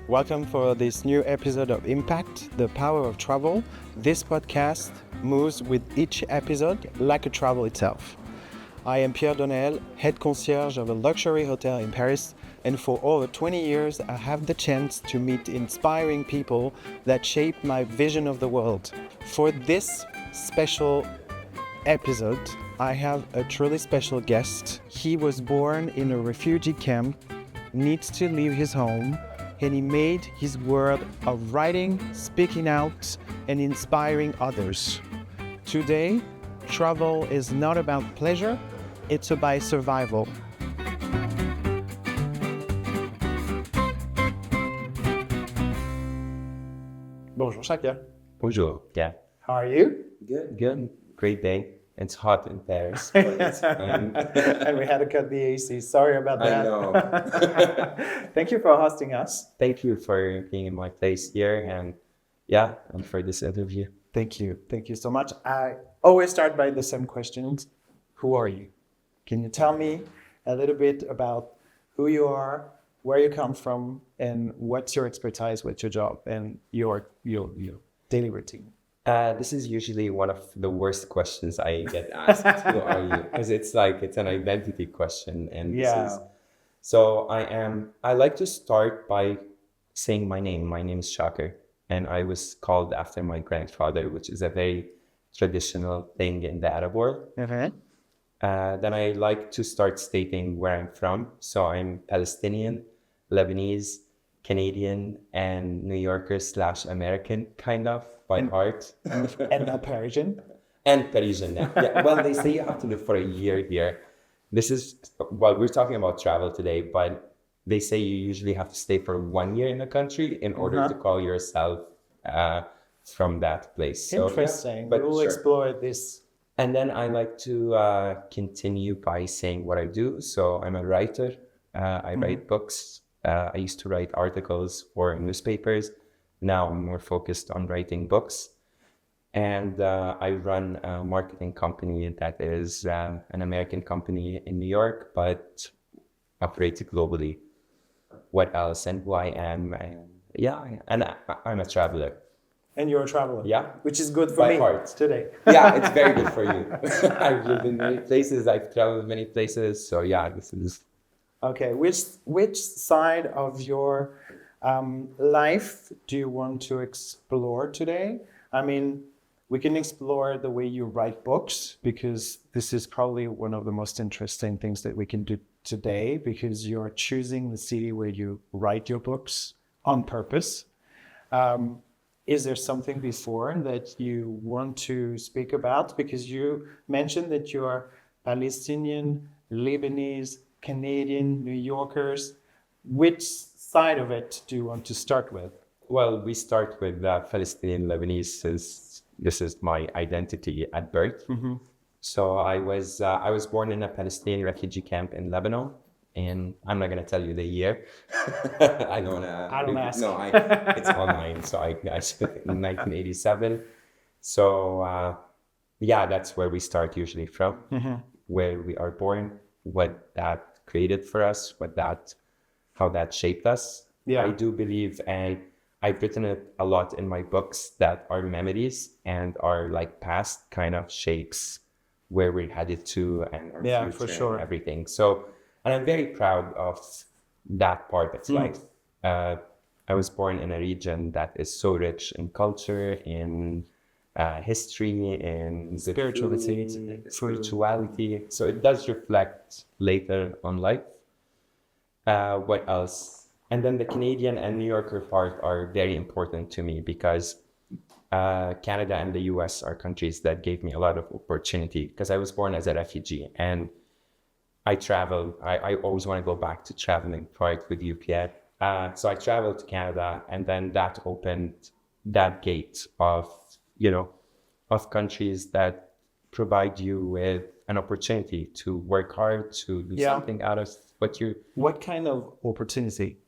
Welcome for this new episode of Impact, the Power of Travel. This podcast moves with each episode like a travel itself. I am Pierre Donel, head concierge of a luxury hotel in Paris, and for over 20 years I have the chance to meet inspiring people that shape my vision of the world. For this special episode, I have a truly special guest. He was born in a refugee camp, needs to leave his home, and he made his world of writing, speaking out, and inspiring others. Today, travel is not about pleasure, it's about survival. Bonjour, Chaker. Bonjour. Yeah. How are you? Good. Great day. It's hot in Paris. But it's fine. And we had to cut the AC. Sorry about that. I know. Thank you for hosting us. Thank you for being in my place here and for this interview. Thank you. Thank you so much. I always start by the same questions. Who are you? Can you tell me a little bit about who you are, where you come from, and what's your expertise with your job and your daily routine? This is usually one of the worst questions I get asked. Who are you? Because it's an identity question. And I like to start by saying my name. My name is Chaker, and I was called after my grandfather, which is a very traditional thing in the Arab world. Okay. Then I like to start stating where I'm from. So I'm Palestinian, Lebanese, Canadian, and New Yorker / American, kind of, by heart. And not Parisian? And Parisian, yeah. Well, they say you have to live for a year here. We're talking about travel today, but they say you usually have to stay for 1 year in a country in order to call yourself from that place. So, interesting. But we'll explore this. And then I like to continue by saying what I do. So I'm a writer. I write books. I used to write articles for newspapers. Now I'm more focused on writing books. And I run a marketing company that is an American company in New York, but operates globally. What else? And who I am. I'm a traveler. And you're a traveler. Yeah. Which is good for by me heart. Today. Yeah, it's very good for you. I've lived in many places. I've traveled many places. So yeah, this is... Okay. Which side of your life do you want to explore today? I mean, we can explore the way you write books, because this is probably one of the most interesting things that we can do today, because you're choosing the city where you write your books on purpose. Is there something before that you want to speak about? Because you mentioned that you're Palestinian, Lebanese, Canadian, New Yorkers. Which side of it do you want to start with? Well, we start with Palestinian Lebanese, since this is my identity at birth. Mm-hmm. So I was born in a Palestinian refugee camp in Lebanon. And I'm not going to tell you the year. I don't ask. No, it's online. So I spent in 1987. So that's where we start usually from, where we are born, what that created for us, how that shaped us. Yeah. I do believe, and I've written it a lot in my books, that our memories and our past kind of shapes where we're headed to and our future, for sure. And everything. And I'm very proud of that part of life. I was born in a region that is so rich in culture, in history, in spirituality. So it does reflect later on life. What else? And then the Canadian and New Yorker part are very important to me, because Canada and the US are countries that gave me a lot of opportunity, because I was born as a refugee and I travel. I always want to go back to traveling part with you, Pierre. So I traveled to Canada, and then that opened that gate of countries that provide you with an opportunity to work hard, to do something out of what you... What kind of opportunity?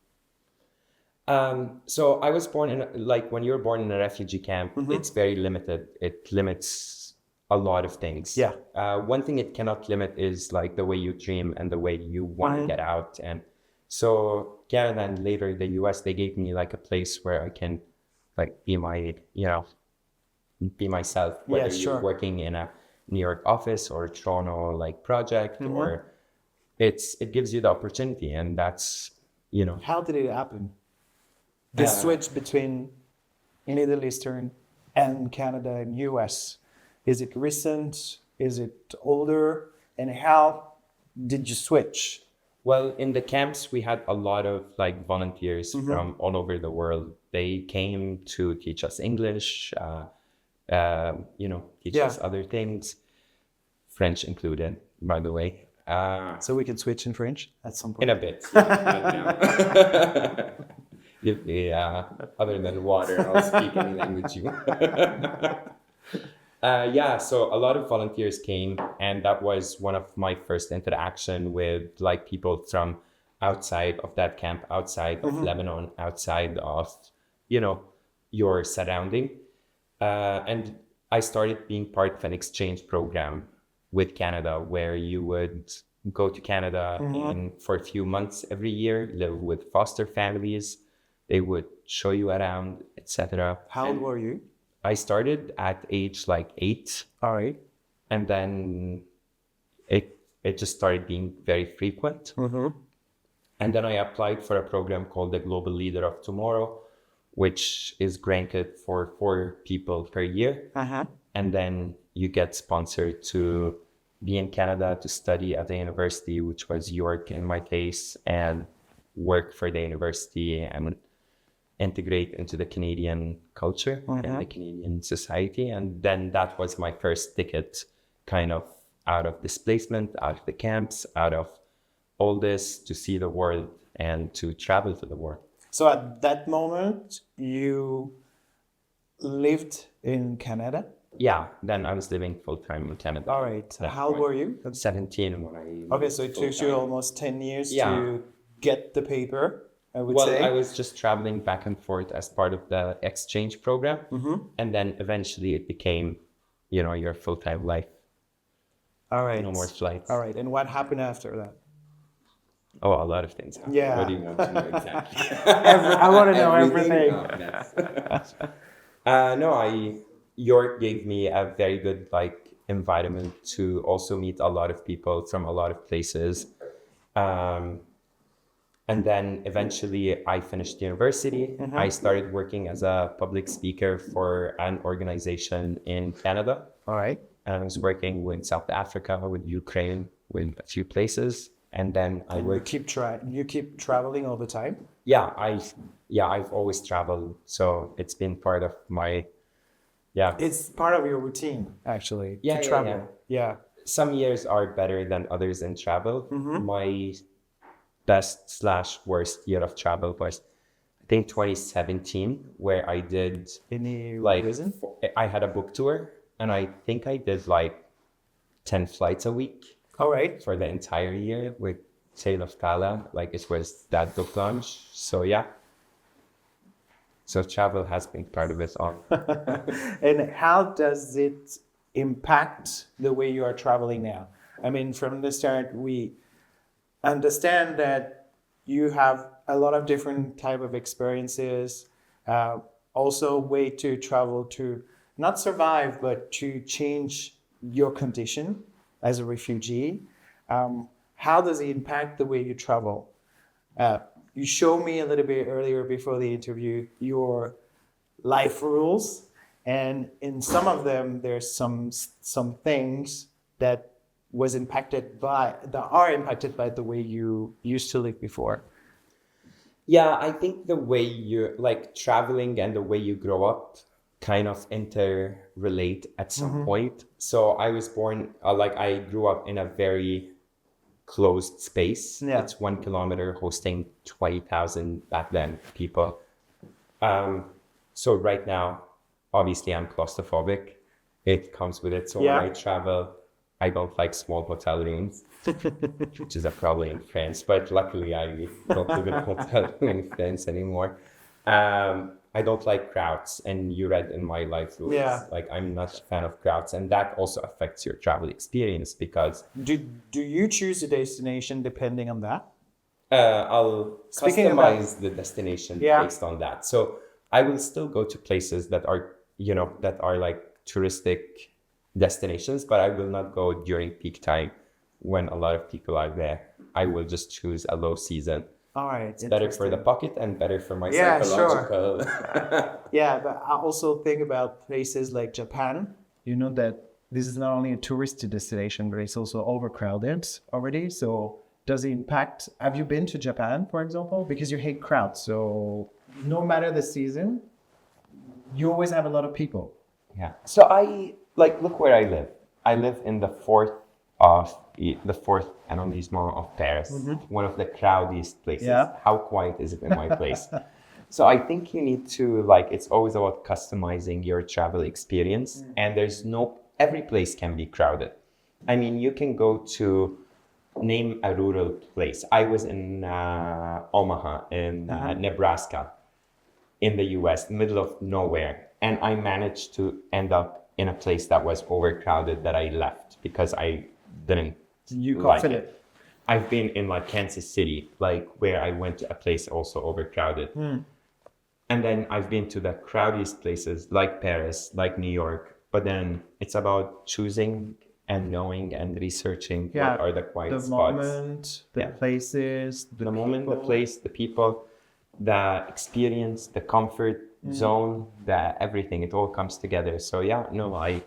So I was born in, when you're born in a refugee camp, it's very limited. It limits a lot of things. Yeah. One thing it cannot limit is the way you dream and the way you want to get out. And So Canada and later the US, they gave me like a place where I can like be myself, whether you're working in a New York office or a Toronto like project, or it gives you the opportunity, and that's, How did it happen? The switch between Middle Eastern and Canada and US. Is it recent? Is it older? And how did you switch? Well, in the camps, we had a lot of like volunteers from all over the world. They came to teach us English, teach us other things, French included, by the way. So we can switch in French at some point? In a bit. Yeah, other than water, I'll speak any language you want. So a lot of volunteers came, and that was one of my first interaction with like people from outside of that camp, outside of Lebanon, outside of, your surrounding. And I started being part of an exchange program with Canada, where you would go to Canada and for a few months every year, live with foster families. They would show you around, etc. How old were you? I started at age like 8. All right. And then it just started being very frequent. And then I applied for a program called the Global Leader of Tomorrow, which is granted for 4 people per year. And then you get sponsored to be in Canada to study at the university, which was York in my case, and work for the university and integrate into the Canadian culture and the Canadian society. And then that was my first ticket kind of out of displacement, out of the camps, out of all this, to see the world and to travel to the world. So at that moment, you lived in Canada? Yeah, then I was living full-time in Canada. All right. How old were you? 17 when I... Okay, so it took you almost 10 years to get the paper, I would say. I was just traveling back and forth as part of the exchange program. And then eventually it became, your full-time life. All right. No more flights. All right. And what happened after that? Oh, a lot of things happened. Yeah. What do you want to know exactly? I want to know everything. York gave me a very good environment to also meet a lot of people from a lot of places. And then eventually I finished university. I started working as a public speaker for an organization in Canada. All right. And I was working with South Africa, with Ukraine, with a few places. And then I work. You keep traveling all the time? Yeah, I've always traveled. So it's been part of my, It's part of your routine, actually, to travel. Yeah. Some years are better than others in travel. My best/worst year of travel was, I think, 2017, where I did any reason? I had a book tour, and I think I did 10 flights a week. All right. For the entire year with Sale of Tala, it was that book launch. So so travel has been part of it all. And how does it impact the way you are traveling now? I mean, from the start, we understand that you have a lot of different type of experiences, also a way to travel to not survive, but to change your condition as a refugee. How does it impact the way you travel? You showed me a little bit earlier before the interview your life rules, and in some of them there's some things that are impacted by the way you used to live before. Yeah, I think the way you traveling and the way you grow up kind of interrelate at some point. So I was born, I grew up in a very closed space. Yeah. It's 1 kilometer hosting 20,000 back then people. So right now, obviously I'm claustrophobic. It comes with it. So when I travel, I don't like small hotel rooms, which is a problem in France, but luckily I don't live in a hotel in France anymore. I don't like crowds, and you read in my life rules. Yeah. I'm not a fan of crowds, and that also affects your travel experience because... Do you choose a destination depending on that? I'll Speaking customize the destination Yeah. based on that. So I will still go to places that are, that are like touristic destinations, but I will not go during peak time when a lot of people are there. I will just choose a low season. All right. It's better for the pocket and better for my Yeah, psychological. Yeah, but I also think about places like Japan. You know that this is not only a touristy destination, but it's also overcrowded already. So does it impact? Have you been to Japan, for example? Because you hate crowds. So no matter the season, you always have a lot of people. Yeah. So I look where I live. I live in the fourth arrondissement of Paris, one of the crowdiest places. Yeah. How quiet is it in my place? So I think you need to it's always about customizing your travel experience, and every place can be crowded. I mean, you can go to name a rural place. I was in Omaha in Nebraska in the US, middle of nowhere. And I managed to end up in a place that was overcrowded that I left because I didn't like it. I've been in Kansas City, where I went to a place also overcrowded. And then I've been to the crowdiest places like Paris, like New York. But then it's about choosing and knowing and researching what are the quiet spots. The moment, the places, the moment, the place, the people, the experience, the comfort zone, everything. It all comes together. So I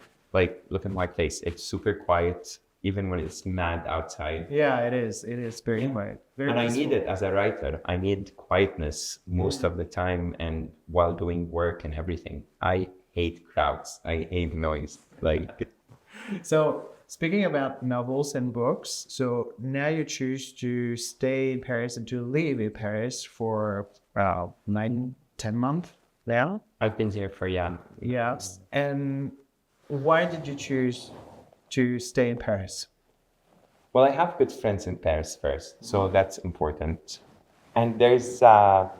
look at my place. It's super quiet, even when it's mad outside. Yeah, it is. It is very quiet. Very and peaceful. I need it as a writer. I need quietness most of the time, and while doing work and everything. I hate crowds. I hate noise. So speaking about novels and books, so now you choose to stay in Paris and to live in Paris for 9-10 months now. I've been here for Yes. And why did you choose to stay in Paris? Well, I have good friends in Paris first, so that's important. And there's a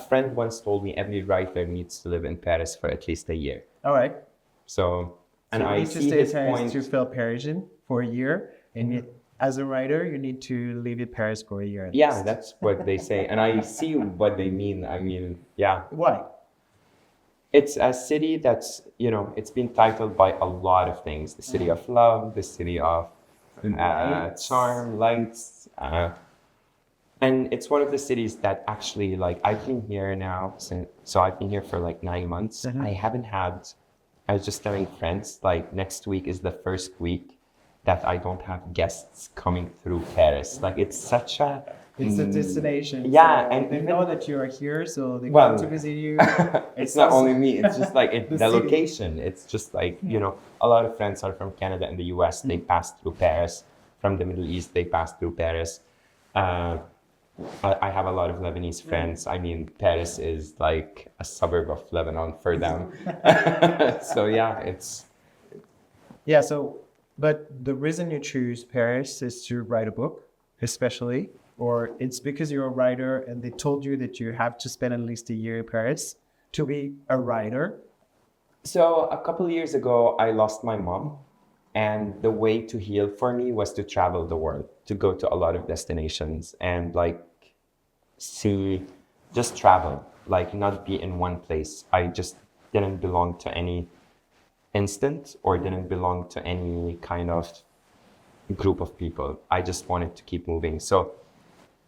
friend once told me every writer needs to live in Paris for at least a year. All right. So you I need to see stay in his Paris point. to feel Parisian for a year, and yet, as a writer, you need to live in Paris for a year. Yeah, that's what they say, and I see what they mean. I mean, yeah. Why? It's a city that's, it's been titled by a lot of things. The city of love, the city of charm, lights. And it's one of the cities that actually, I've been here now, so I've been here for 9 months. I was just telling friends, next week is the first week that I don't have guests coming through Paris. It's such a... It's a destination. Yeah, so and they even- know that you are here, so they come to visit you. It's not only me, it's just the city. location. It's just a lot of friends are from Canada and the US. They pass through Paris. From the Middle East, they pass through Paris. I have a lot of Lebanese friends. I mean, Paris is like a suburb of Lebanon for them. So it's... Yeah, but the reason you choose Paris is to write a book, especially, or it's because you're a writer and they told you that you have to spend at least a year in Paris to be a writer? So a couple of years ago, I lost my mom. And the way to heal for me was to travel the world, to go to a lot of destinations and to just travel, not be in one place. I just didn't belong to any instant or didn't belong to any kind of group of people. I just wanted to keep moving. So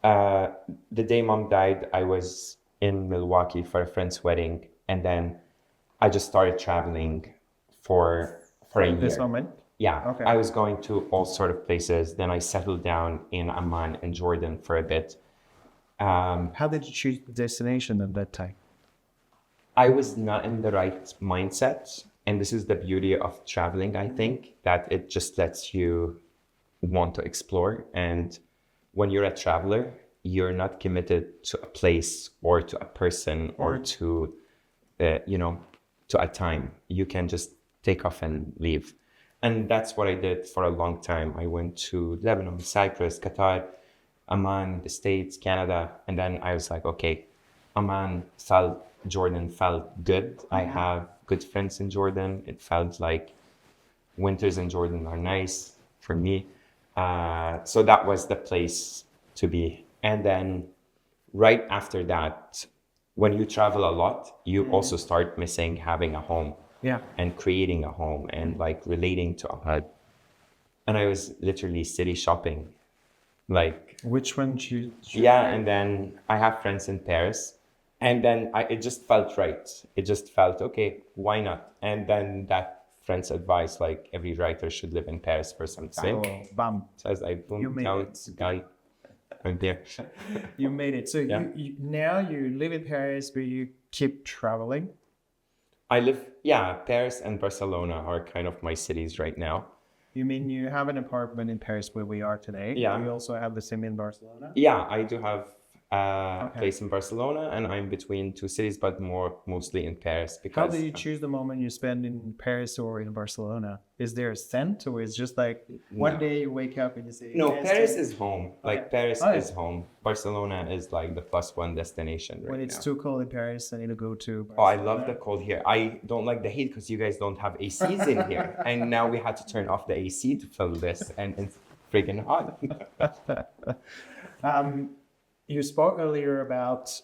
the day mom died, I was in Milwaukee for a friend's wedding. And then I just started traveling for a year. This moment? Yeah, Okay. I was going to all sort of places. Then I settled down in Amman and Jordan for a bit. How did you choose the destination at that time? I was not in the right mindset. And this is the beauty of traveling, I think, that it just lets you want to explore. And when you're a traveler, you're not committed to a place or to a person or to, to a time. You can just take off and leave. And that's what I did for a long time. I went to Lebanon, Cyprus, Qatar, Amman, the States, Canada. And then I was like, okay, Jordan felt good. I have good friends in Jordan. It felt like winters in Jordan are nice for me. So that was the place to be. And then right after that, when you travel a lot, you also start missing having a home. Yeah. And creating a home and like relating to a HUD. And I was literally city shopping. Like, Which one do you yeah, and then I have friends in Paris. And then it just felt right. It just felt, okay, why not? And then that friend's advice, like every writer should live in Paris for some time. Oh, bam. So as I boom made down, guy, I'm there. You made it. So Yeah. now you live in Paris, but you keep traveling? Paris and Barcelona are kind of my cities right now. You mean you have an apartment in Paris where we are today? Yeah. You also have the same in Barcelona? Yeah, I do have a place in Barcelona, and I'm between two cities, but mostly in Paris. How Because do you choose the moment you spend in Paris or in Barcelona? Is there a scent, or is just like one day you wake up and you say, no, "Yes, Paris to-" is home. Like Okay. Paris Oh, yeah. is home. Barcelona is like the +1 destination right When it's now. too cold in Paris, I need to go to Oh, Barcelona. I love the cold here. I don't like the heat because you guys don't have ACs in here. And now we had to turn off the AC to fill this, and it's freaking hot. You spoke earlier about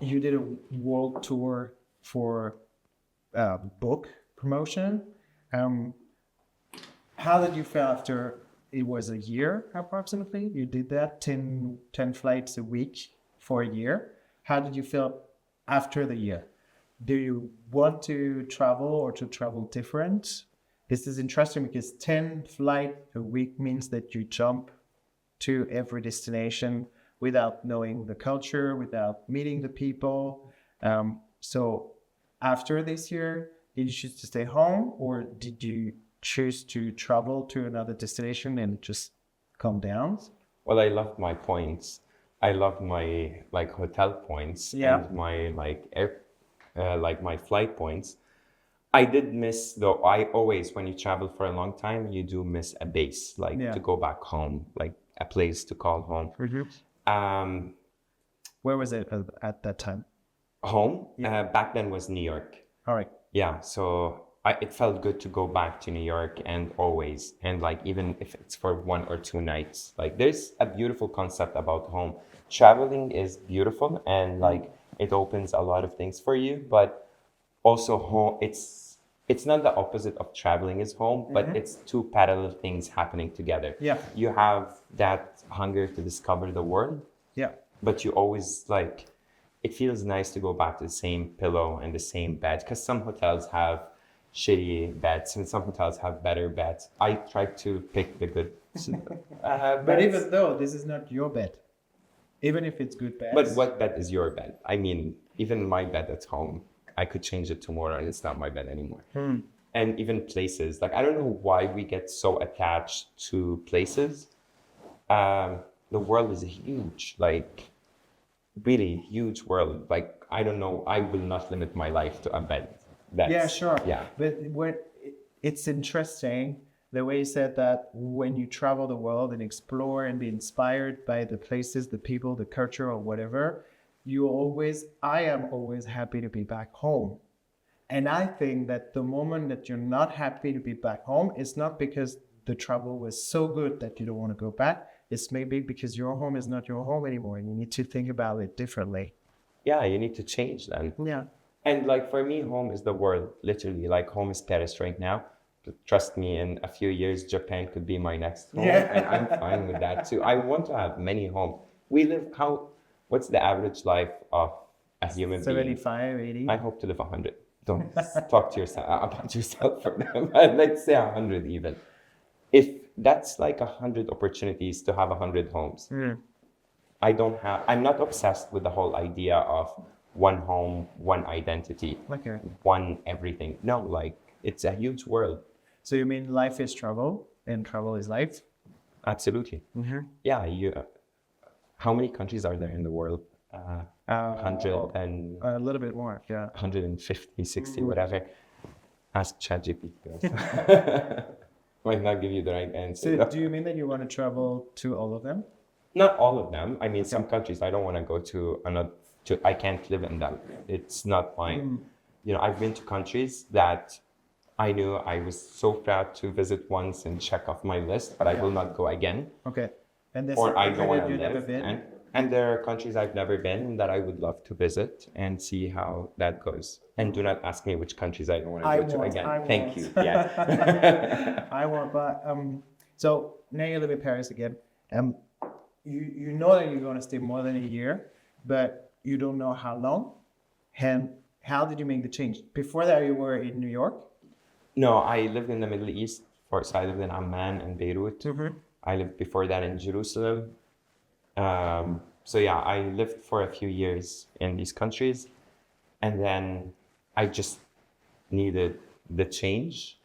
you did a world tour for book promotion. How did you feel after it was a year approximately? You did that 10 flights a week for a year. How did you feel after the year? Do you want to travel or to travel different? This is interesting because 10 flights a week means that you jump to every destination without knowing the culture, without meeting the people. So after this year, did you choose to stay home, or did you choose to travel to another destination and just calm down? Well, I love my points. I love my like hotel points Yeah. and my like my flight points. I did miss though. I always, when you travel for a long time, you do miss a base, like Yeah. to go back home, like a place to call home. Where was it at that time? Home back then was New York. All right. Yeah, so it felt good to go back to New York and always, and like even if it's for 1 or 2 nights, like there's a beautiful concept about home. Traveling is beautiful and like it opens a lot of things for you, but also home, it's not the opposite of traveling is home, but it's two parallel things happening together. Yeah. You have that hunger to discover the world, Yeah. but you always like, it feels nice to go back to the same pillow and the same bed, because some hotels have shitty beds and some hotels have better beds. I try to pick the good But beds. even though this is not your bed, even if it's good beds. But what bed is your bed? I mean, even my bed at home, I could change it tomorrow and it's not my bed anymore. And even places, like I don't know why we get so attached to places. The world is huge, like really huge world. Like I don't know, I will not limit my life to a bed. Yeah, sure. Yeah. But it's interesting the way you said that when you travel the world and explore and be inspired by the places, the people, the culture, or whatever, I am always happy to be back home. And I think that the moment that you're not happy to be back home, it's not because the travel was so good that you don't want to go back. It's maybe because your home is not your home anymore and you need to think about it differently. Yeah, you need to change then. Yeah. And like for me, home is the world, literally. Like home is Paris right now. But trust me, in a few years, Japan could be my next home. Yeah. And I'm fine with that too. I want to have many homes. What's the average life of a human being? 75, 80. I hope to live 100. Don't talk to yourself about yourself for them. Let's say 100 even. If that's like 100 opportunities to have 100 homes. I'm not obsessed with the whole idea of one home, one identity, Okay. one everything. No, like it's a huge world. So you mean life is travel and travel is life? Absolutely. Yeah. How many countries are there in the world? 100 and A little bit more, yeah. 150, 60, whatever. Ask ChatGPT. Might not give you the right answer. So do you mean that you want to travel to all of them? Not all of them. I mean, some countries I don't want to go to. I can't live in them. It's not mine. I've been to countries that I knew I was so proud to visit once and check off my list, but I will not go again. Okay. And this or I is don't want to you've never live. been? And there are countries I've never been that I would love to visit and see how that goes. And do not ask me which countries I don't want to go to again. Thank you. Yeah. I won't. But so now you live in Paris again. You know that you're going to stay more than a year, but you don't know how long. And how did you make the change? Before that, you were in New York. No, I lived in the Middle East. So I lived in Amman and Beirut. Mm-hmm. I lived before that in Jerusalem. So yeah, I lived for a few years in these countries, and then I just needed the change.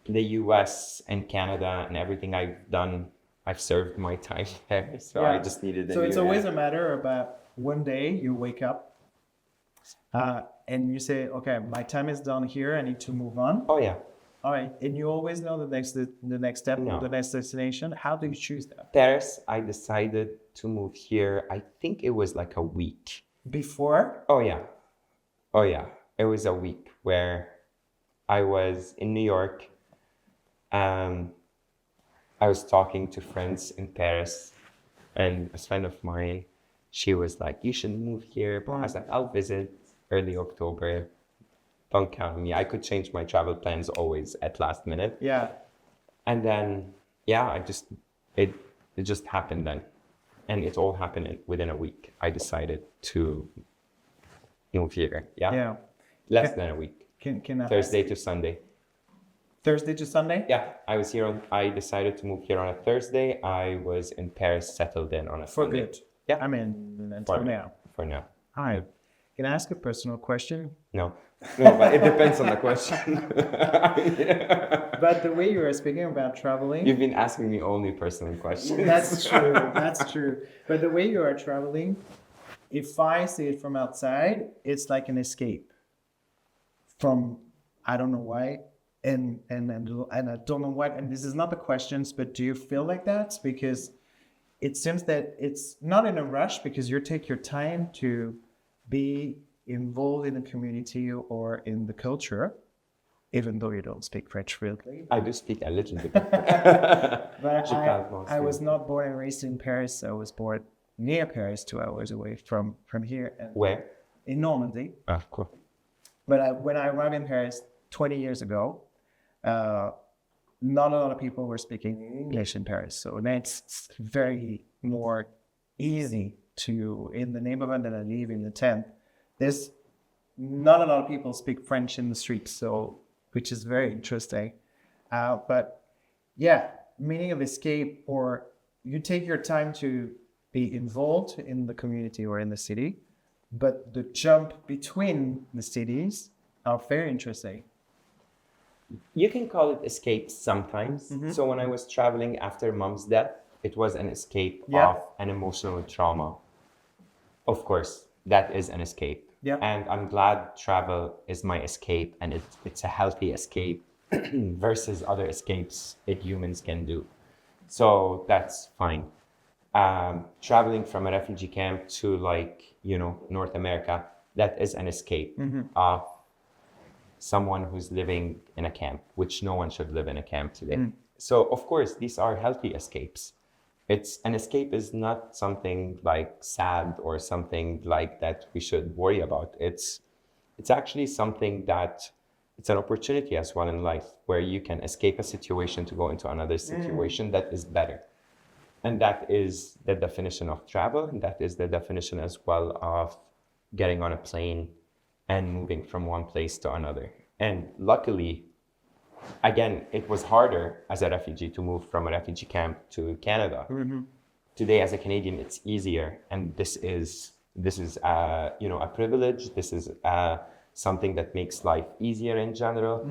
The US and Canada and everything I've done, I've served my time there. So I just needed So it's always a matter about one day you wake up and you say, okay, my time is done here. I need to move on. Oh yeah. All right. And you always know the next step, No. the next destination. How do you choose that? Paris, I decided to move here. I think it was like a week. Before? Oh yeah. Oh yeah. It was a week where I was in New York. I was talking to friends in Paris, and a friend of mine, she was like, you should move here. But I was like, I'll visit early October. Don't count on me. I could change my travel plans always at last minute. Yeah. And then, yeah, it just happened then. And it all happened within a week. I decided to move here. Yeah. Yeah. Less than a week. Can I Thursday to Sunday. Thursday to Sunday? Yeah. I decided to move here on a Thursday. I was in Paris, settled in on a For Sunday. good. Yeah. I mean, until now. For now. Hi. Can I ask a personal question? No, but it depends on the question. But the way you are speaking about traveling... You've been asking me only personal questions. That's true. That's true. But the way you are traveling, if I see it from outside, it's like an escape from, I don't know why, and I don't know what, and this is not the questions, but do you feel like that? Because it seems that it's not in a rush because you take your time to be involved in the community or in the culture, even though you don't speak French fluently. I do speak a little bit. But I was not born and raised in Paris. I was born near Paris, 2 hours away from here. And Where? In Normandy. Ah, cool. But when I arrived in Paris 20 years ago, not a lot of people were speaking English in Paris. So that's very more easy to, in the neighborhood that I live in the 10th, there's not a lot of people speak French in the streets, so which is very interesting. But yeah, meaning of escape, or you take your time to be involved in the community or in the city, but the jump between the cities are very interesting. You can call it escape sometimes. Mm-hmm. So when I was traveling after mom's death, it was an escape of an emotional trauma. Of course, that is an escape. Yeah. And I'm glad travel is my escape, and it's a healthy escape versus other escapes that humans can do. So that's fine. Traveling from a refugee camp to North America, that is an escape of someone who's living in a camp, which no one should live in a camp today. So of course, these are healthy escapes. It's an escape is not something like sad or something like that we should worry about. It's actually something that it's an opportunity as well in life where you can escape a situation to go into another situation that is better. And that is the definition of travel. And that is the definition as well of getting on a plane and moving from one place to another. And luckily, again, it was harder as a refugee to move from a refugee camp to Canada. Mm-hmm. Today, as a Canadian, it's easier, and this is a privilege. This is something that makes life easier in general.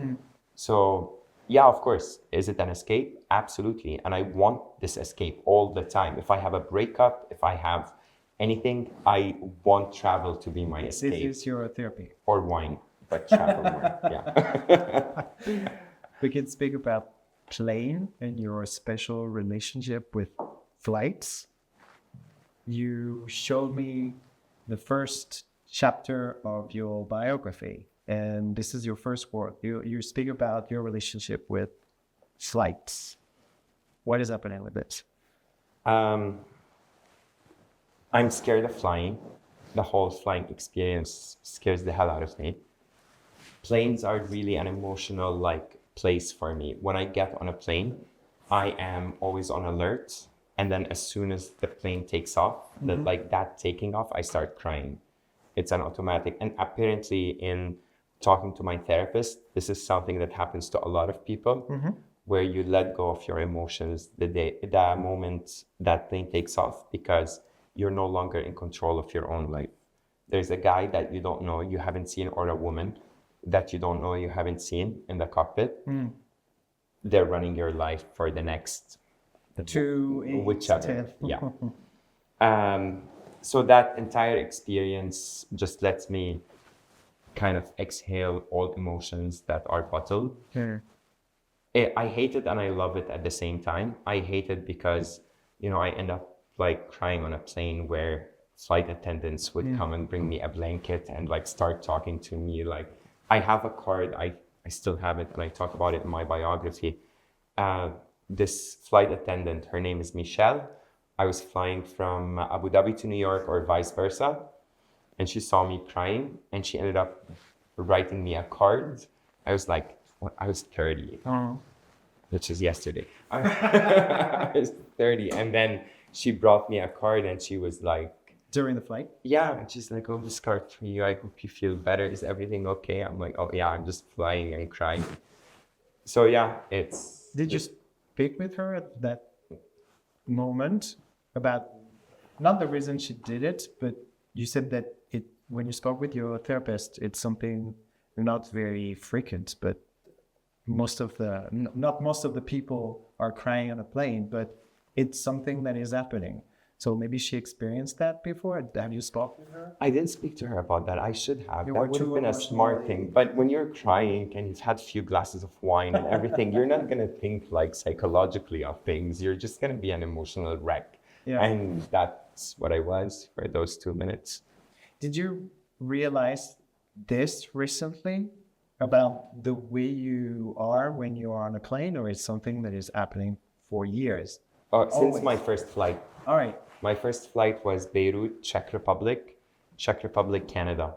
So, yeah, of course, is it an escape? Absolutely, and I want this escape all the time. If I have a breakup, if I have anything, I want travel to be my escape. This is your therapy. Or wine, but travel more. Yeah. We can speak about plane and your special relationship with flights. You showed me the first chapter of your biography, and this is your first work. You speak about your relationship with flights. What is happening with this? I'm scared of flying. The whole flying experience scares the hell out of me. Planes are really an emotional place for me. When I get on a plane, I am always on alert. And then as soon as the plane takes off, that taking off, I start crying. It's an automatic. And apparently in talking to my therapist, this is something that happens to a lot of people, where you let go of your emotions the moment that plane takes off, because you're no longer in control of your own life. There's a guy that you don't know, you haven't seen, or a woman that you don't know, you haven't seen in the cockpit. They're running your life for the next 2, 8, whichever. 10. Yeah. So that entire experience just lets me kind of exhale all emotions that are bottled. I hate it and I love it at the same time. I hate it because, I end up crying on a plane where flight attendants would come and bring me a blanket and start talking to me. I have a card, I still have it, and I talk about it in my biography. This flight attendant, her name is Michelle. I was flying from Abu Dhabi to New York, or vice versa. And she saw me crying and she ended up writing me a card. I was 30, which is yesterday. I was 30. And then she brought me a card and she was like, during the flight? Yeah. And she's like, oh, this card for you. I hope you feel better. Is everything okay? I'm like, oh yeah, I'm just flying and crying. So yeah, Did you speak with her at that moment about, not the reason she did it, but you said that when you spoke with your therapist, it's something not very frequent, but not most of the people are crying on a plane, but it's something that is happening. So maybe she experienced that before. Have you spoken with her? I didn't speak to her about that. I should have. That would have been a smart thing. But when you're crying and you've had a few glasses of wine and everything, you're not going to think psychologically of things. You're just going to be an emotional wreck. Yeah. And that's what I was for those 2 minutes. Did you realize this recently about the way you are when you are on a plane, or is something that is happening for years? Since my first flight. All right. My first flight was Beirut, Czech Republic, Canada,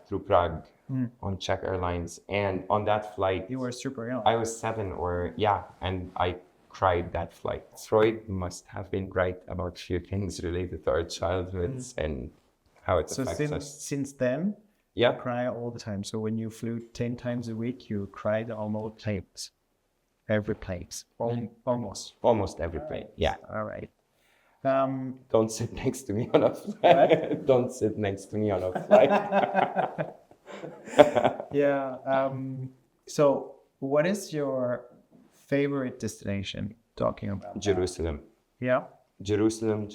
through Prague on Czech Airlines. And on that flight... You were super young. I was 7 and I cried that flight. Freud must have been right about a few things related to our childhoods and how it affects us. Since then, you cry all the time. So when you flew 10 times a week, you cried almost planes. Every place. Almost every plane, yeah. All right. Don't sit next to me on a flight. Don't sit next to me on a flight. Yeah. So what is your favorite destination talking about? Jerusalem. Yeah. Jerusalem.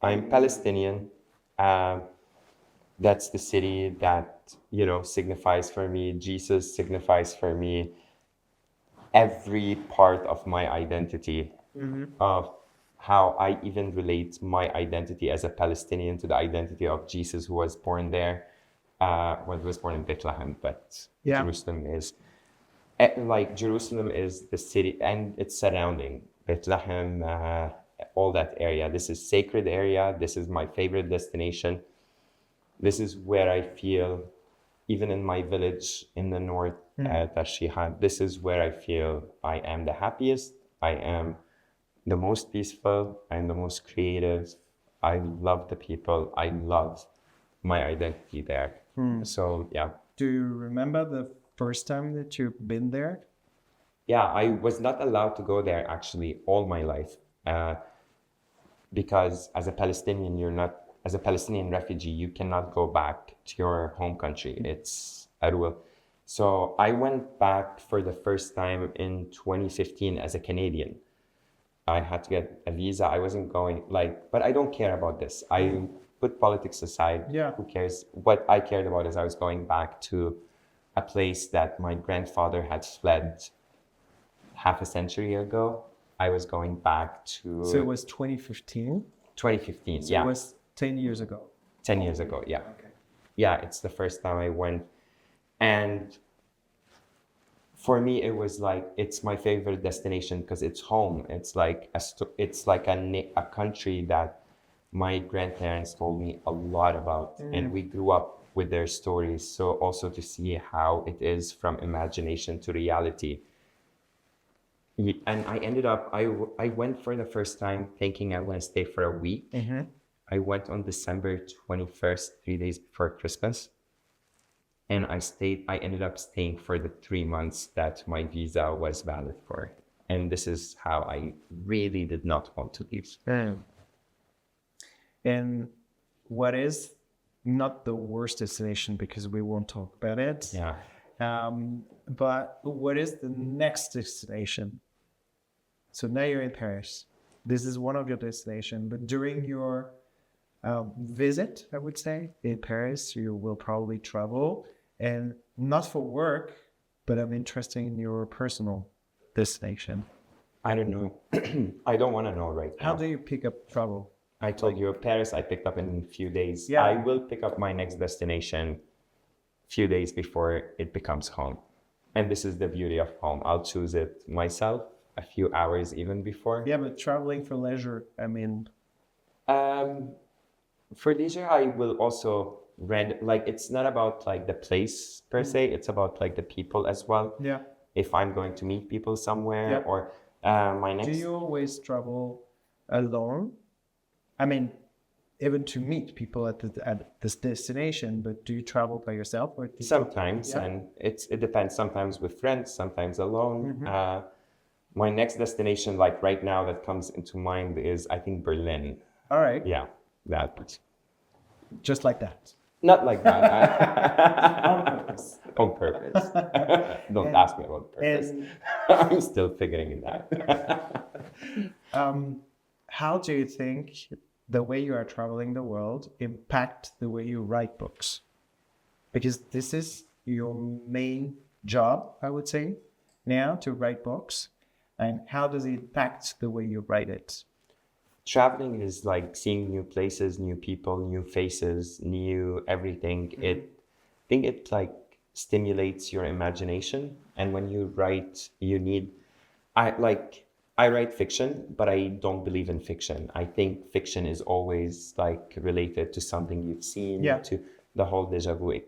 I'm Palestinian. That's the city that, signifies for me. Jesus signifies for me every part of my identity, of how I even relate my identity as a Palestinian to the identity of Jesus, who was born there. He was born in Bethlehem, but Jerusalem is the city and its surrounding, Bethlehem, all that area. This is sacred area. This is my favorite destination. This is where I feel, even in my village in the north, Tashihan, this is where I feel I am the happiest. I am the most peaceful. I'm the most creative. I love the people. I love my identity there. So, yeah. Do you remember the first time that you've been there? Yeah, I was not allowed to go there actually all my life. Because as a Palestinian, as a Palestinian refugee, you cannot go back to your home country. It's a rule. So I went back for the first time in 2015 as a Canadian. I had to get a visa. I wasn't going but I don't care about this. I put politics aside. Yeah. Who cares? What I cared about is I was going back to a place that my grandfather had fled half a century ago. I was going back to... So it was 2015? 2015, so it was 10 years ago? 10 years ago, yeah. Okay. Yeah, it's the first time I went. And For me, it was like, it's my favorite destination because it's home. It's like a country that my grandparents told me a lot about, and we grew up with their stories. So also to see how it is from imagination to reality. And I ended up, I went for the first time thinking I want to stay for a week. I went on December 21st, 3 days before Christmas. And I ended up staying for the 3 months that my visa was valid for. And this is how I really did not want to leave. And what is not the worst destination, because we won't talk about it. Yeah. But what is the next destination? So now you're in Paris. This is one of your destinations. But during your visit, I would say, in Paris, you will probably travel. And not for work, but I'm interested in your personal destination. I don't know. I don't want to know right now. How do you pick up travel? I told you, Paris, I picked up in a few days. Yeah. I will pick up my next destination a few days before it becomes home. And this is the beauty of home. I'll choose it myself a few hours even before. Yeah, but traveling for leisure, I mean... For leisure, I will also it's not about like the place per se. It's about like the people as well. Yeah. If I'm going to meet people somewhere, Yeah. or my next... Do you always travel alone? I mean, even to meet people at this destination, but do you travel by yourself? Or Sometimes, Yeah. and it depends. Sometimes with friends, sometimes alone. My next destination, like right now, that comes into mind is, I think, Berlin. All right. Yeah, that. Just like that. Not like that. On purpose. On purpose. Don't ask me about purpose. I'm still figuring it out. How do you think the way you are traveling the world impact the way you write books? Because this is your main job, I would say, now, to write books. And how does it impact the way you write it? Traveling is like seeing new places, new people, new faces, new everything. I think it like stimulates your imagination. And when you write, I write fiction, but I don't believe in fiction. I think fiction is always like related to something you've seen, to the whole déjà vu,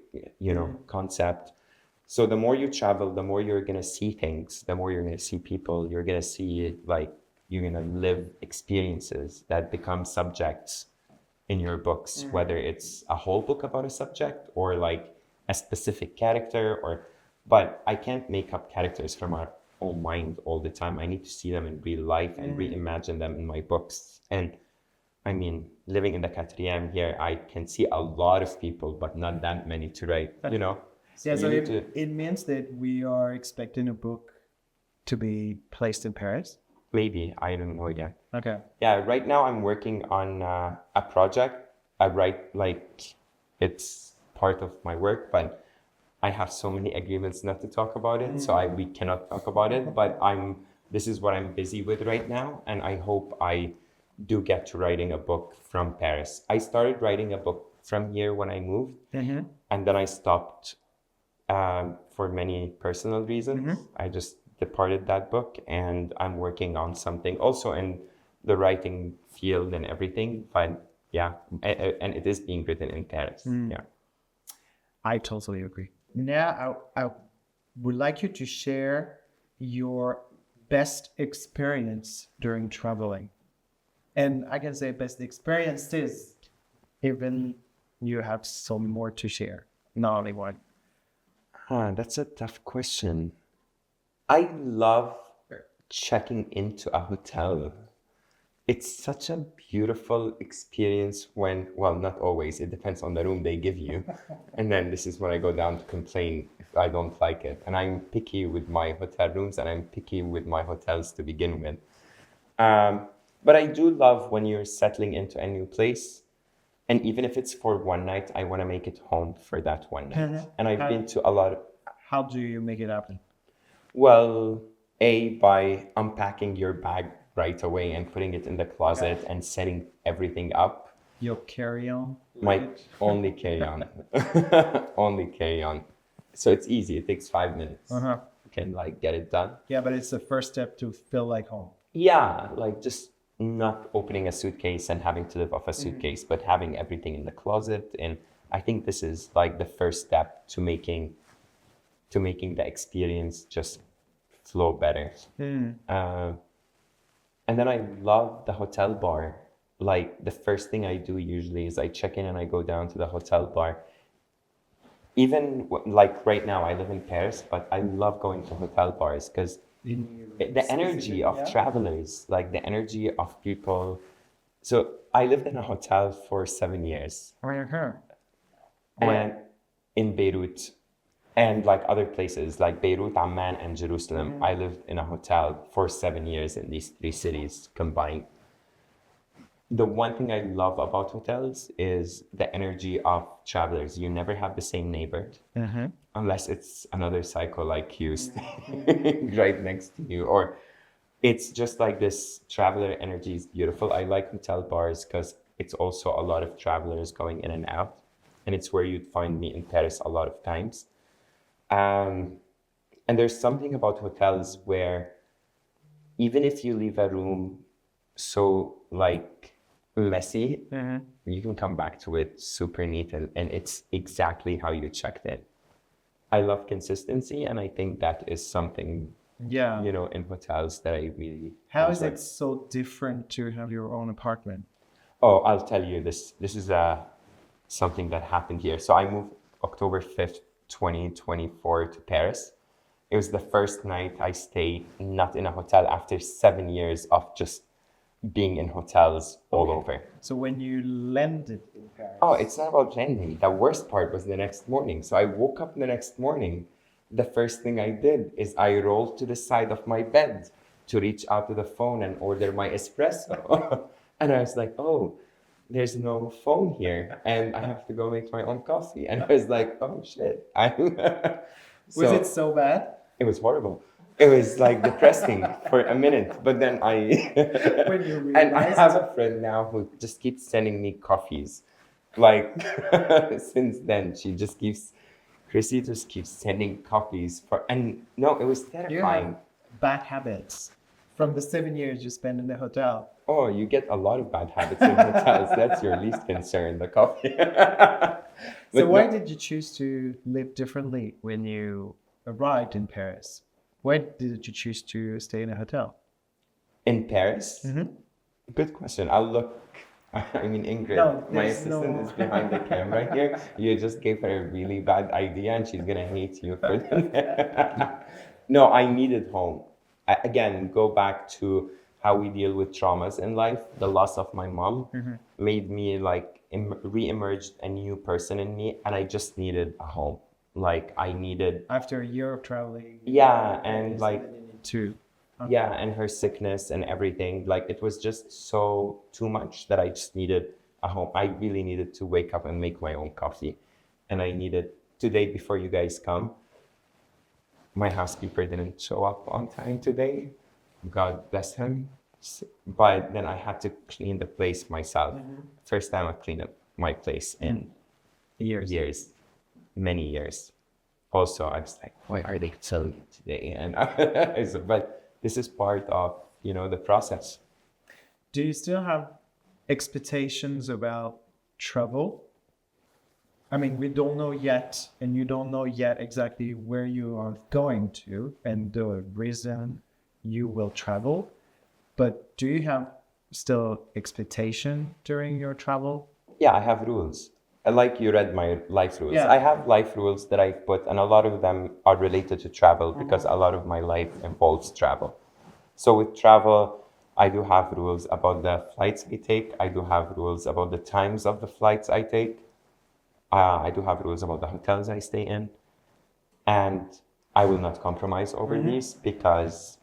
concept. So the more you travel, the more you're going to see things, the more you're going to see people, you're going to see you're going to live experiences that become subjects in your books, whether it's a whole book about a subject or like a specific character, but I can't make up characters from our own mind all the time. I need to see them in real life and reimagine them in my books. And I mean, living in the 4e here, I can see a lot of people, but not that many to write, Yeah, so it means that we are expecting a book to be placed in Paris? Maybe, I don't know yet. Okay. Yeah, right now I'm working on a project. I write it's part of my work, but I have so many agreements not to talk about it, so we cannot talk about it. But this is what I'm busy with right now, and I hope I do get to writing a book from Paris. I started writing a book from here when I moved, and then I stopped for many personal reasons. I just departed that book, and I'm working on something also in the writing field and everything, but yeah, and it is being written in Paris. Yeah, I totally agree. Now I would like you to share your best experience during traveling, and I can say best experiences, even you have some more to share, not only one. That's a tough question. I love checking into a hotel. It's such a beautiful experience not always, it depends on the room they give you. And then this is when I go down to complain if I don't like it. And I'm picky with my hotel rooms, and I'm picky with my hotels to begin with. But I do love when you're settling into a new place. And even if it's for one night, I want to make it home for that one night. And I've been to a lot of... How do you make it happen? Well, by unpacking your bag right away and putting it in the closet and setting everything up. Your carry-on? My only carry-on. Only carry-on. So it's easy. It takes 5 minutes. can like get it done. Yeah, but it's the first step to feel like home. Yeah, like just not opening a suitcase and having to live off a suitcase, but having everything in the closet. And I think this is like the first step to making the experience just flow better. And then I love the hotel bar. Like the first thing I do usually is I check in and I go down to the hotel bar. Even like right now, I live in Paris, but I love going to hotel bars because the energy of travelers, like the energy of people. So I lived in a hotel for 7 years. And in Beirut and like other places like Beirut, Amman, and Jerusalem. I lived in a hotel for 7 years in these three cities combined. The one thing I love about hotels is the energy of travelers. You never have the same neighbor unless it's another psycho like you staying right next to you. Or it's just like this traveler energy is beautiful. I like hotel bars because it's also a lot of travelers going in and out. And it's where you'd find me in Paris a lot of times. And there's something about hotels where even if you leave a room so like messy, you can come back to it super neat and it's exactly how you checked it. I love consistency, and I think that is something, you know, in hotels that I really How is it so different to have your own apartment? Oh, I'll tell you this. This is something that happened here. So I moved October 5th, 2024 to Paris. It was the first night I stayed not in a hotel after 7 years of just being in hotels all over. So when you landed in Paris... Oh, it's not about landing. The worst part was the next morning. So I woke up the next morning. The first thing I did is I rolled to the side of my bed to reach out to the phone and order my espresso. And I was like, oh, there's no phone here. And I have to go make my own coffee. And I was like, oh, shit. Was it so bad? It was horrible. It was like depressing for a minute, but then When you realized... and I have a friend now who just keeps sending me coffees. Like since then, Chrissy just keeps sending coffees and no, it was terrifying. You have bad habits from the 7 years you spent in the hotel. Oh, you get a lot of bad habits in hotels. That's your least concern, the coffee. So why did you choose to live differently when you arrived in Paris? Why did you choose to stay in a hotel? In Paris? Good question. I'll look. I mean, Ingrid, my assistant is behind the camera here. You just gave her a really bad idea and she's going to hate you for that. No, I needed home. Again, go back to how we deal with traumas in life. The loss of my mom made me like re-emerged a new person in me, and I just needed a home. Like I needed... After a year of traveling. Yeah, and like... Too. Yeah, and her sickness and everything. Like it was just so too much that I just needed a home. I really needed to wake up and make my own coffee. And I needed... Today, before you guys come, my housekeeper didn't show up on time today. God bless him. But then I had to clean the place myself. First time I cleaned up my place in years. Many years. Also, I was like, why are they selling it today? And but this is part of, you know, the process. Do you still have expectations about travel? I mean, we don't know yet, and you don't know yet exactly where you are going to and the reason you will travel. But do you have still expectation during your travel? Yeah, I have rules. Like you read my life rules. Yeah. I have life rules that I put, and a lot of them are related to travel because a lot of my life involves travel. So with travel, I do have rules about the flights I take. I do have rules about the times of the flights I take. I do have rules about the hotels I stay in. And I will not compromise over these because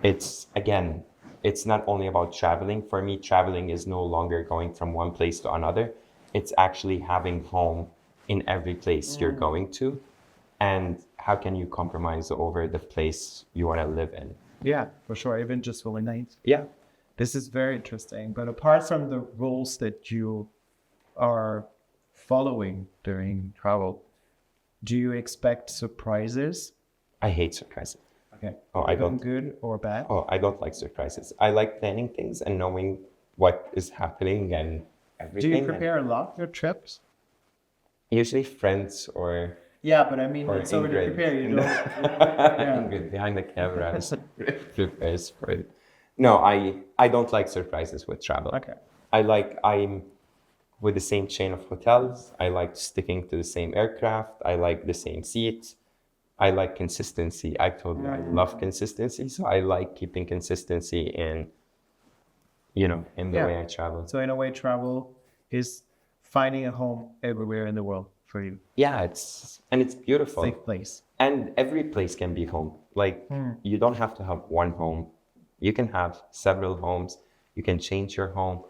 it's not only about traveling. For me, traveling is no longer going from one place to another. It's actually having home in every place you're going to. And how can you compromise over the place you want to live in? Yeah, for sure. Even just for a night. Yeah. This is very interesting. But apart from the rules that you are following during travel, do you expect surprises? I hate surprises. Okay. Oh, I don't. Good or bad? Oh, I don't like surprises. I like planning things and knowing what is happening and Do everything. you prepare a lot your trips? Usually friends or Yeah, but I mean, or it's already Ingrid. prepared. You don't. Yeah. Ingrid behind the camera prepares for it. No, I don't like surprises with travel. Okay. I'm with the same chain of hotels. I like sticking to the same aircraft. I like the same seats. I like consistency. I told you I love consistency, so I like keeping consistency in the way I travel. So in a way, travel is finding a home everywhere in the world for you. Yeah, it's beautiful. Safe place. And every place can be home. Like you don't have to have one home. You can have several homes. You can change your home.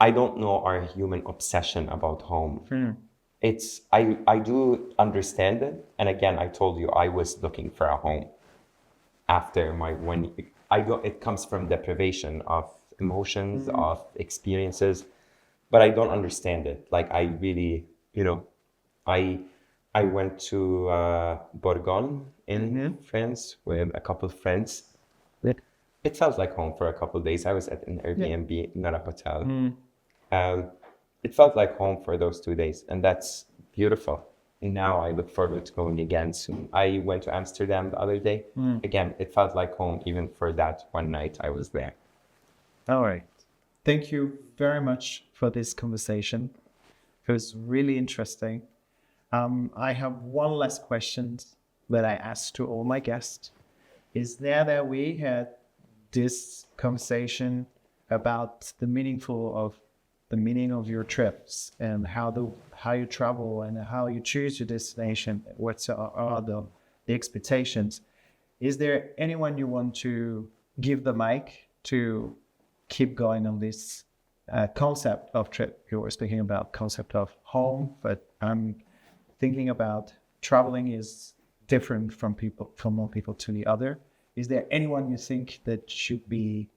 I don't know our human obsession about home. I do understand it. And again, I told you I was looking for a home after it comes from deprivation of emotions, of experiences, but I don't understand it. Like I really, I went to Bourgogne in France with a couple of friends. It felt like home for a couple of days. I was at an Airbnb, not a hotel. It felt like home for those 2 days, and that's beautiful. And now I look forward to going again soon. I went to Amsterdam the other day. Again, it felt like home even for that one night I was there. All right. Thank you very much for this conversation. It was really interesting. I have one last question that I ask to all my guests. Is there that we had this conversation about the meaning of your trips and how you travel and how you choose your destination, what are the expectations. Is there anyone you want to give the mic to keep going on this concept of trip? You were speaking about concept of home, but I'm thinking about traveling is different from one people to the other. Is there anyone you think that should be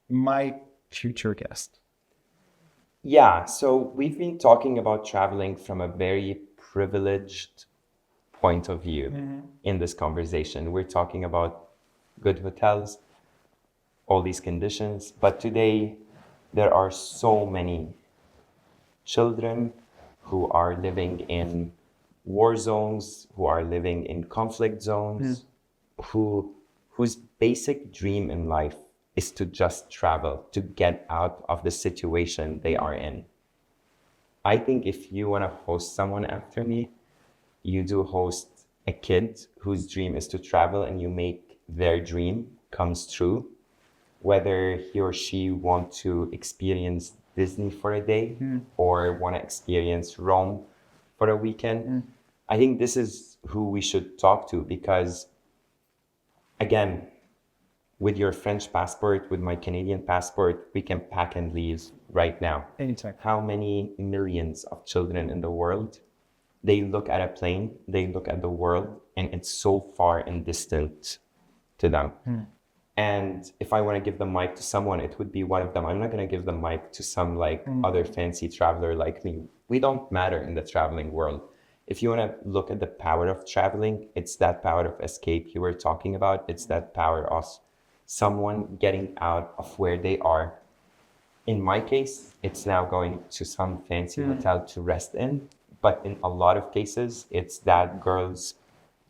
my future guest? Yeah, so we've been talking about traveling from a very privileged point of view in this conversation. We're talking about good hotels, all these conditions, but today there are so many children who are living in war zones, who are living in conflict zones, whose basic dream in life is to just travel, to get out of the situation they are in. I think if you want to host someone after me, you do host a kid whose dream is to travel and you make their dream comes true, whether he or she want to experience Disney for a day or want to experience Rome for a weekend. I think this is who we should talk to because, again, with your French passport, with my Canadian passport, we can pack and leave right now. Anytime. How many millions of children in the world, they look at a plane, they look at the world, and it's so far and distant to them. And if I want to give the mic to someone, it would be one of them. I'm not going to give the mic to some other fancy traveler like me. We don't matter in the traveling world. If you want to look at the power of traveling, it's that power of escape you were talking about. It's that power of someone getting out of where they are. In my case, it's now going to some fancy hotel to rest in. But in a lot of cases, it's that girl's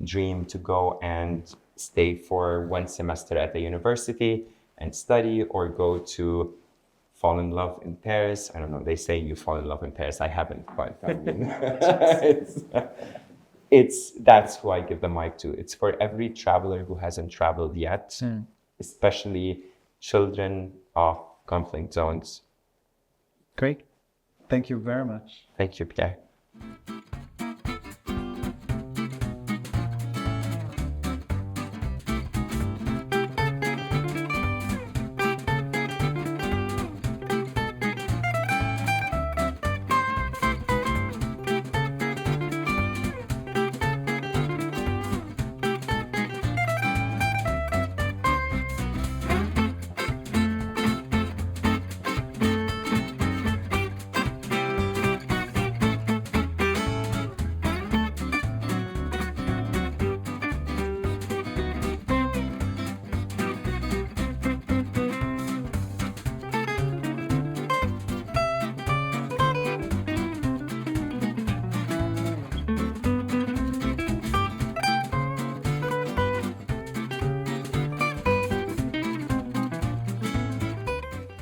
dream to go and stay for one semester at the university and study, or go to fall in love in Paris. I don't know, they say you fall in love in Paris. I haven't, but I mean, that's who I give the mic to. It's for every traveler who hasn't traveled yet, especially children of conflict zones. Great. Thank you very much. Thank you, Pierre.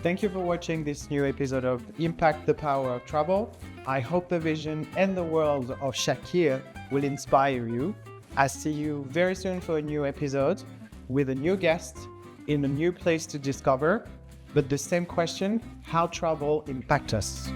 Thank you for watching this new episode of Impact the Power of Travel. I hope the vision and the world of Chaker will inspire you. I'll see you very soon for a new episode with a new guest in a new place to discover, but the same question, how travel impacts us.